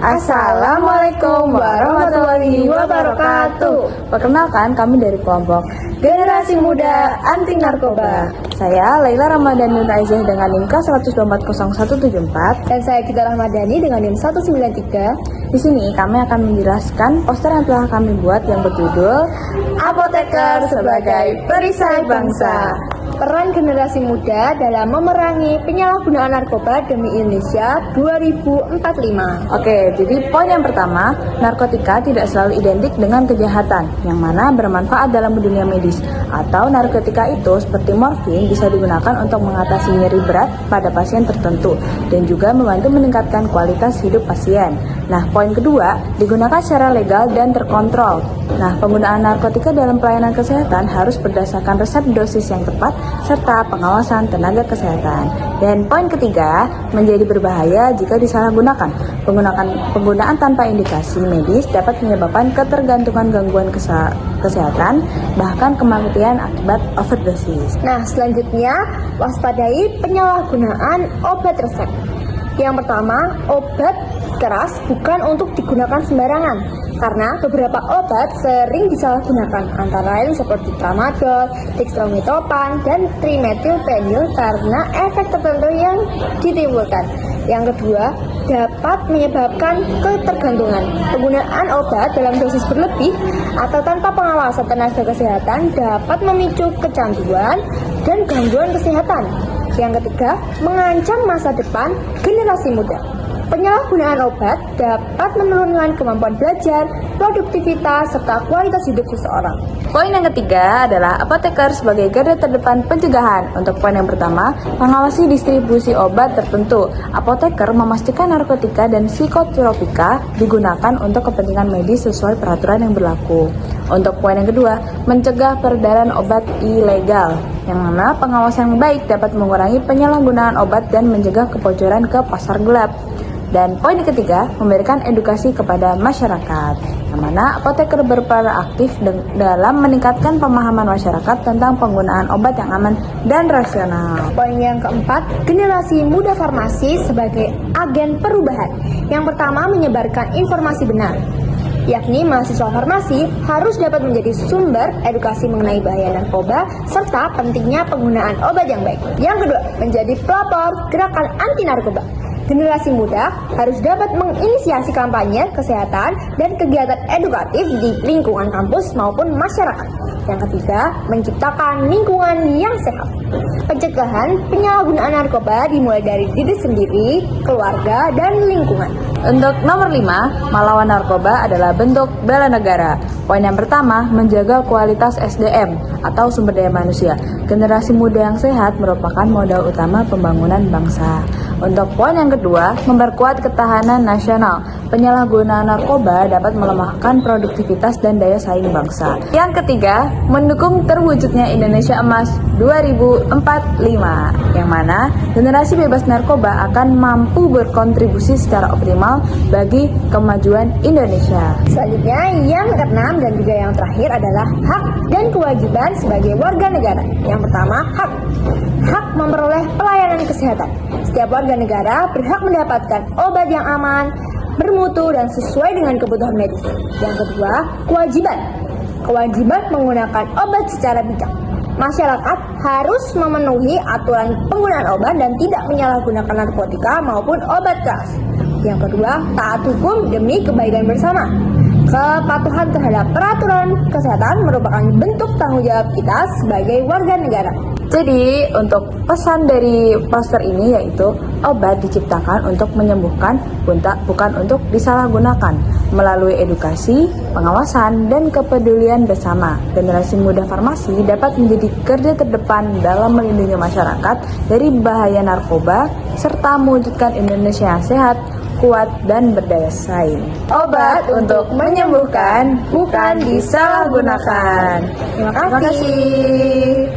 Assalamualaikum warahmatullahi wabarakatuh. Perkenalkan, kami dari kelompok Generasi Muda Anti Narkoba. Saya Laila Ramadan Nur Aisyah dengan NIM K1240174. Dan saya Gita Rahmadani dengan NIM 193. Di sini kami akan menjelaskan poster yang telah kami buat yang berjudul Apoteker sebagai Perisai Bangsa. Peran generasi muda dalam memerangi penyalahgunaan narkoba demi Indonesia 2045. Oke, jadi poin yang pertama, narkotika tidak selalu identik dengan kejahatan, yang mana bermanfaat dalam dunia medis. Atau narkotika itu seperti morfin bisa digunakan untuk mengatasi nyeri berat pada pasien tertentu dan juga membantu meningkatkan kualitas hidup pasien. Nah, poin kedua, digunakan secara legal dan terkontrol. Nah, penggunaan narkotika dalam pelayanan kesehatan harus berdasarkan resep dosis yang tepat serta pengawasan tenaga kesehatan. Dan poin ketiga, menjadi berbahaya jika disalahgunakan. Penggunaan tanpa indikasi medis dapat menyebabkan ketergantungan gangguan kesehatan, bahkan kematian akibat overdosis. Nah, selanjutnya, waspadai penyalahgunaan obat resep. Yang pertama, obat keras bukan untuk digunakan sembarangan, karena beberapa obat sering disalahgunakan, antara lain seperti tramadol, dextromethorphan, dan trimethylphenyl karena efek tertentu yang ditimbulkan. Yang kedua, dapat menyebabkan ketergantungan. Penggunaan obat dalam dosis berlebih atau tanpa pengawasan tenaga kesehatan dapat memicu kecanduan dan gangguan kesehatan. Yang ketiga, mengancam masa depan generasi muda. Penyalahgunaan obat dapat menurunkan kemampuan belajar, produktivitas, serta kualitas hidup seseorang. Poin yang ketiga adalah apoteker sebagai garda terdepan pencegahan. Untuk poin yang pertama, mengawasi distribusi obat tertentu. Apoteker memastikan narkotika dan psikotropika digunakan untuk kepentingan medis sesuai peraturan yang berlaku. Untuk poin yang kedua, mencegah peredaran obat ilegal, yang mana pengawasan yang baik dapat mengurangi penyalahgunaan obat dan mencegah kebocoran ke pasar gelap. Dan poin ketiga, memberikan edukasi kepada masyarakat, yang mana apoteker berperan aktif dalam meningkatkan pemahaman masyarakat tentang penggunaan obat yang aman dan rasional. Poin yang keempat, generasi muda farmasi sebagai agen perubahan. Yang pertama, menyebarkan informasi benar, yakni mahasiswa farmasi harus dapat menjadi sumber edukasi mengenai bahaya narkoba serta pentingnya penggunaan obat yang baik. Yang kedua, menjadi pelopor gerakan anti narkoba. Generasi muda harus dapat menginisiasi kampanye kesehatan dan kegiatan edukatif di lingkungan kampus maupun masyarakat. Yang ketiga, menciptakan lingkungan yang sehat. Pencegahan penyalahgunaan narkoba dimulai dari diri sendiri, keluarga, dan lingkungan. Untuk nomor 5, melawan narkoba adalah bentuk bela negara. Poin yang pertama, menjaga kualitas SDM atau sumber daya manusia. Generasi muda yang sehat merupakan modal utama pembangunan bangsa. Untuk poin yang kedua, memperkuat ketahanan nasional. Penyalahgunaan narkoba dapat melemahkan produktivitas dan daya saing bangsa. Yang ketiga, mendukung terwujudnya Indonesia Emas 2045, yang mana generasi bebas narkoba akan mampu berkontribusi secara optimal bagi kemajuan Indonesia. Selanjutnya, yang keenam dan juga yang terakhir adalah hak dan kewajiban sebagai warga negara. Yang pertama, hak memperoleh pelayanan kesehatan. Setiap warga negara berhak mendapatkan obat yang aman, bermutu, dan sesuai dengan kebutuhan medis. Yang kedua, kewajiban menggunakan obat secara bijak. Masyarakat harus memenuhi aturan penggunaan obat dan tidak menyalahgunakan narkotika maupun obat keras. Yang kedua, taat hukum demi kebaikan bersama. Kepatuhan terhadap peraturan kesehatan merupakan bentuk tanggung jawab kita sebagai warga negara. Jadi, untuk pesan dari poster ini yaitu obat diciptakan untuk menyembuhkan, bukan untuk disalahgunakan. Melalui edukasi, pengawasan, dan kepedulian bersama, generasi muda farmasi dapat menjadi garda terdepan dalam melindungi masyarakat dari bahaya narkoba serta mewujudkan Indonesia yang sehat, kuat, dan berdaya saing. Obat untuk menyembuhkan, bukan disalahgunakan. Terima kasih.